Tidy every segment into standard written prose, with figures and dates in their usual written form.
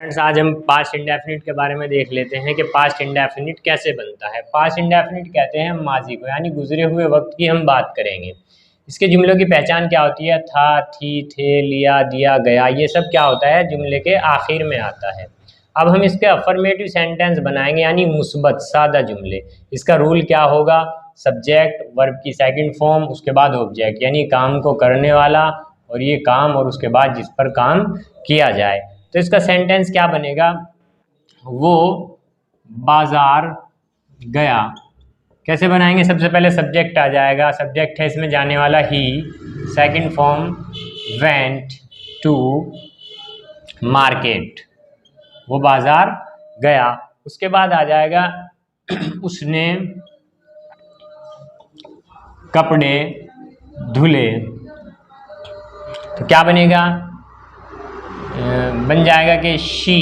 Friends आज हम past indefinite के बारे में देख लेते हैं कि पास्ट इंडेफिनिट कैसे बनता है। पास्ट इंडेफिनिट कहते हैं माजी को, यानी गुजरे हुए वक्त की हम बात करेंगे। इसके जुमलों की पहचान क्या होती है? था, थी, थे, लिया, दिया, गया, ये सब क्या होता है? जुमले के आखिर में आता है। अब हम इसके अफर्मेटिव सेंटेंस बनाएंगे, यानी मुस्बत सादा जुमले। इसका रूल क्या होगा? सब्जेक्ट, वर्ब की सेकंड फॉर्म, उसके बाद ऑब्जेक्ट, यानी काम को करने वाला और ये काम, और उसके बाद जिस पर काम किया जाए। तो इसका सेंटेंस क्या बनेगा? वो बाजार गया। कैसे बनाएंगे? सबसे पहले सब्जेक्ट आ जाएगा, सब्जेक्ट है इसमें जाने वाला ही, second form went to market, वो बाजार गया। उसके बाद आ जाएगा उसने कपड़े धुले। तो क्या बनेगा? बन जाएगा कि शी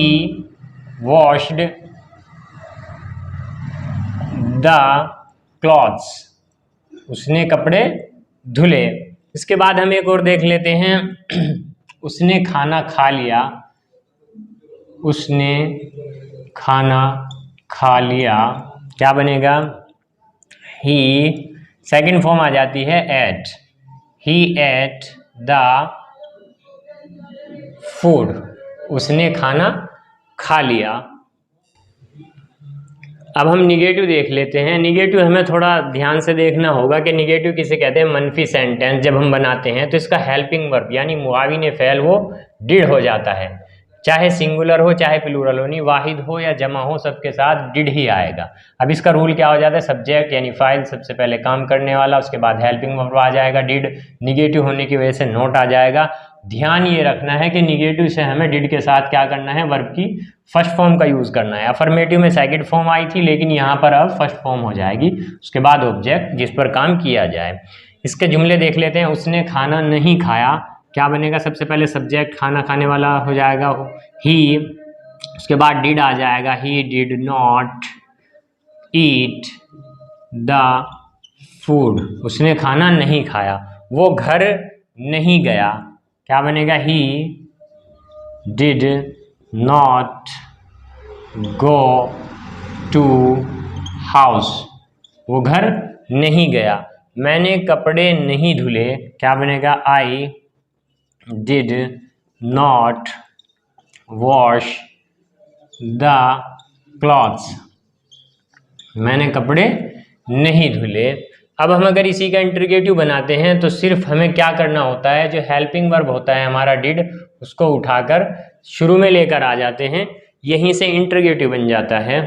वॉश्ड द क्लॉथ्स, उसने कपड़े धुले। इसके बाद हम एक और देख लेते हैं, उसने खाना खा लिया, उसने खाना खा लिया। क्या बनेगा? ही सेकंड फॉर्म आ जाती है ate, he ate the food, उसने खाना खा लिया। अब हम निगेटिव देख लेते हैं। निगेटिव हमें थोड़ा ध्यान से देखना होगा कि निगेटिव किसे कहते हैं? मनफी सेंटेंस जब हम बनाते हैं तो इसका हेल्पिंग वर्ब यानी मुआविन फ़ेल वो डिड हो जाता है, चाहे सिंगुलर हो चाहे प्लूरल हो, नहीं वाहिद हो या जमा हो, सबके साथ डिड ही आएगा। अब इसका रूल क्या हो जाता है? सब्जेक्ट यानी फाइल, सबसे पहले काम करने वाला, उसके बाद हेल्पिंग वर्ब आ जाएगा डिड, निगेटिव होने की वजह से नोट आ जाएगा। ध्यान ये रखना है कि निगेटिव से हमें डिड के साथ क्या करना है? वर्ब की फर्स्ट फॉर्म का यूज़ करना है। अफर्मेटिव में सेकंड फॉर्म आई थी, लेकिन यहाँ पर अब फर्स्ट फॉर्म हो जाएगी, उसके बाद ऑब्जेक्ट जिस पर काम किया जाए। इसके जुमले देख लेते हैं। उसने खाना नहीं खाया, क्या बनेगा? सबसे पहले सब्जेक्ट खाना खाने वाला हो जाएगा ही, उसके बाद डिड आ जाएगा, ही did not eat the food, उसने खाना नहीं खाया। वो घर नहीं गया, क्या बनेगा? He did not go to house, वो घर नहीं गया। मैंने कपड़े नहीं धुले, क्या बनेगा? I did not wash the clothes, मैंने कपड़े नहीं धुले। अब हम अगर इसी का इंट्रोगेटिव बनाते हैं तो सिर्फ हमें क्या करना होता है? जो हेल्पिंग वर्ब होता है हमारा डिड, उसको उठाकर शुरू में लेकर आ जाते हैं, यहीं से इंट्रोगेटिव बन जाता है।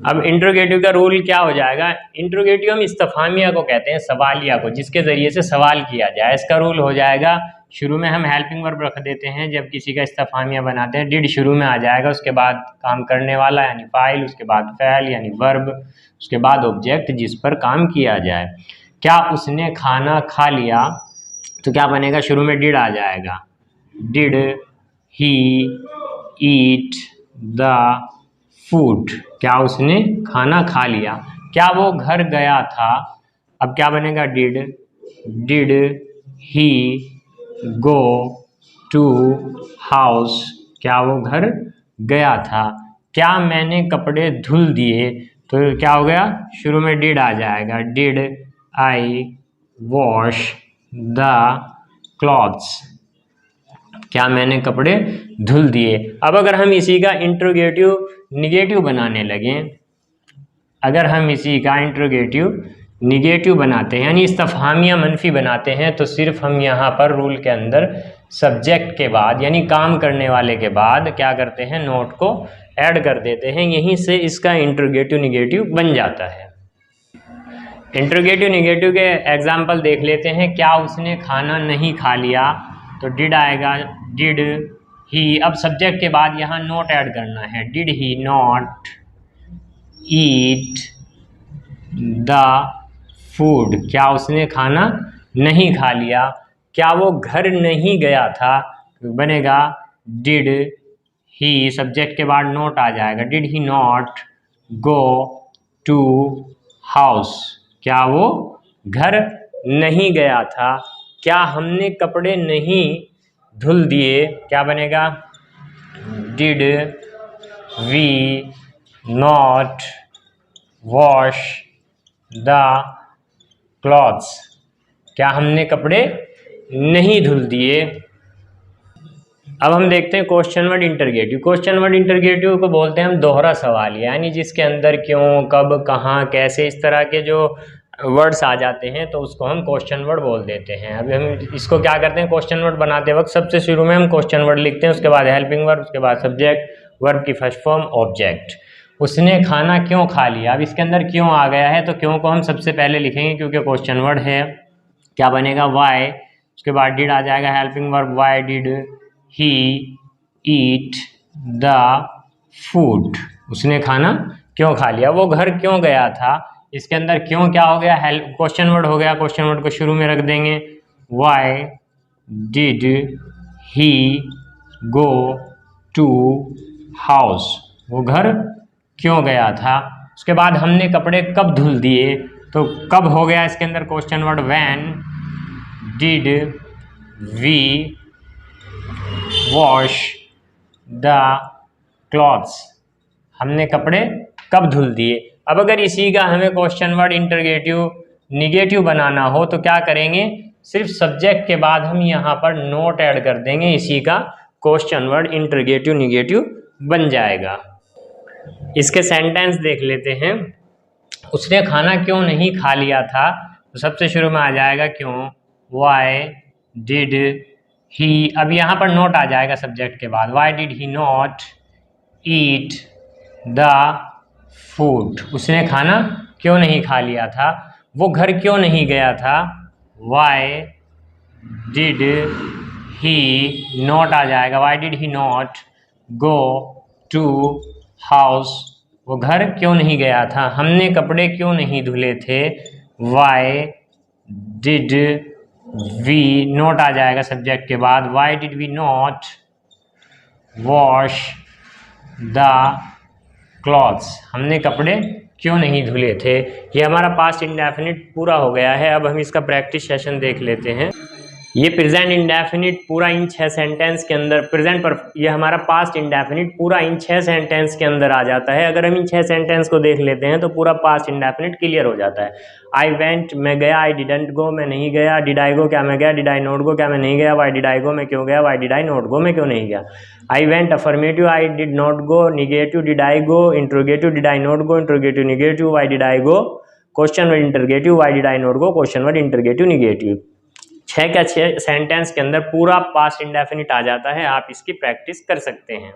अब इंट्रोगेटिव का रूल क्या हो जाएगा? इंट्रोगेटिव हम इस्तफामिया को कहते हैं, सवालिया को, जिसके ज़रिए से सवाल किया जाए। इसका रूल हो जाएगा, शुरू में हम हेल्पिंग वर्ब रख देते हैं जब किसी का इस्तफामिया बनाते हैं, डिड शुरू में आ जाएगा, उसके बाद काम करने वाला यानी फाइल, उसके बाद फ़ैल यानी वर्ब, उसके बाद ऑब्जेक्ट जिस पर काम किया जाए। क्या उसने खाना खा लिया? तो क्या बनेगा? शुरू में डिड आ जाएगा, did he eat the food, क्या उसने खाना खा लिया। क्या वो घर गया था? अब क्या बनेगा? Did he go to house, क्या वो घर गया था। क्या मैंने कपड़े धुल दिए? तो क्या हो गया? शुरू में डिड आ जाएगा, did I wash the clothes, क्या मैंने कपड़े धुल दिए। अब अगर हम इसी का इंट्रोगेटिव निगेटिव बनाने लगें, अगर हम इसी का इंट्रोगेटिव निगेटिव बनाते हैं यानी इस्तफहामिया मनफी बनाते हैं, तो सिर्फ हम यहाँ पर रूल के अंदर सब्जेक्ट के बाद यानी काम करने वाले के बाद क्या करते हैं? नोट को ऐड कर देते हैं, यहीं से इसका इंट्रोगेटिव निगेटिव बन जाता है। इंट्रोगेटिव निगेटिव के एग्जाम्पल देख लेते हैं। क्या उसने खाना नहीं खा लिया? तो डिड आएगा, डिड ही, अब सब्जेक्ट के बाद यहाँ नोट ऐड करना है, did he not eat the food, क्या उसने खाना नहीं खा लिया। क्या वो घर नहीं गया था? बनेगा डिड ही, सब्जेक्ट के बाद नोट आ जाएगा, did he not go to house, क्या वो घर नहीं गया था। क्या हमने कपड़े नहीं धुल दिए? क्या बनेगा? did we not wash the clothes, क्या हमने कपड़े नहीं धुल दिए। अब हम देखते हैं question word interrogative. Question word interrogative को बोलते हैं हम दोहरा सवाल, यानी जिसके अंदर क्यों, कब, कहाँ, कैसे, इस तरह के जो वर्ड्स आ जाते हैं तो उसको हम क्वेश्चन वर्ड बोल देते हैं। अभी हम इसको क्या करते हैं, क्वेश्चन वर्ड बनाते वक्त सबसे शुरू में हम क्वेश्चन वर्ड लिखते हैं, उसके बाद हेल्पिंग वर्ब, उसके बाद सब्जेक्ट, वर्ब की फर्स्ट फॉर्म, ऑब्जेक्ट। उसने खाना क्यों खा लिया, अब इसके अंदर क्यों आ गया है तो क्यों को हम सबसे पहले लिखेंगे क्योंकि क्वेश्चन वर्ड है। क्या बनेगा, वाई, उसके बाद डिड आ जाएगा, helping verb, Y did he eat the food, उसने खाना क्यों खा लिया, वो घर क्यों गया था, इसके अंदर क्यों क्या हो गया, हेल्प क्वेश्चन वर्ड हो गया, क्वेश्चन वर्ड को शुरू में रख देंगे। Why did he go to house, वो घर क्यों गया था। उसके बाद हमने कपड़े कब धुल दिए, तो कब हो गया इसके अंदर question word, when did we wash the clothes, हमने कपड़े कब धुल दिए। अब अगर इसी का हमें क्वेश्चन वर्ड इंटरगेटिव निगेटिव बनाना हो तो क्या करेंगे, सिर्फ सब्जेक्ट के बाद हम यहाँ पर नोट ऐड कर देंगे, इसी का क्वेश्चन वर्ड इंटरगेटिव निगेटिव बन जाएगा। इसके सेंटेंस देख लेते हैं। उसने खाना क्यों नहीं खा लिया था, तो सबसे शुरू में आ जाएगा क्यों, वाई डिड ही, अब यहाँ पर नोट आ जाएगा सब्जेक्ट के बाद, why did he not eat the food, उसने खाना क्यों नहीं खा लिया था, वो घर क्यों नहीं गया था, वाई डिड ही नॉट आ जाएगा, why did he not go to house, वो घर क्यों नहीं गया था, हमने कपड़े क्यों नहीं धुले थे, वाई डिड वी, नोट आ जाएगा सब्जेक्ट के बाद, why did we not wash the clothes, हमने कपड़े क्यों नहीं धुले थे। ये हमारा पास्ट इंडेफिनिट पूरा हो गया है। अब हम इसका प्रैक्टिस सेशन देख लेते हैं। ये प्रेजेंट इंडेफिनिट पूरा इन 6 सेंटेंस के अंदर, प्रेजेंट पर ये हमारा पास्ट इंडेफिनिट पूरा इन 6 सेंटेंस के अंदर आ जाता है। अगर हम इन 6 सेंटेंस को देख लेते हैं तो पूरा पास्ट इंडेफिनिट क्लियर हो जाता है। आई वेंट, मैं गया, आई डिडंट गो, मैं नहीं गया, डिड आई गो, क्या मैं गया, डिड आई नॉट गो, क्या मैं नहीं गया, वाई डिड आई गो, मैं क्यों गया, why did I not go, मैं क्यों नहीं गया। I went affirmative, I did not go, negative, did I go, interrogative, did I not go, interrogative negative, why did I go, question word interrogative, why did I not go, question word interrogative negative. 6 का 6 sentence के अंदर पूरा past indefinite आ जाता है। आप इसकी practice कर सकते हैं।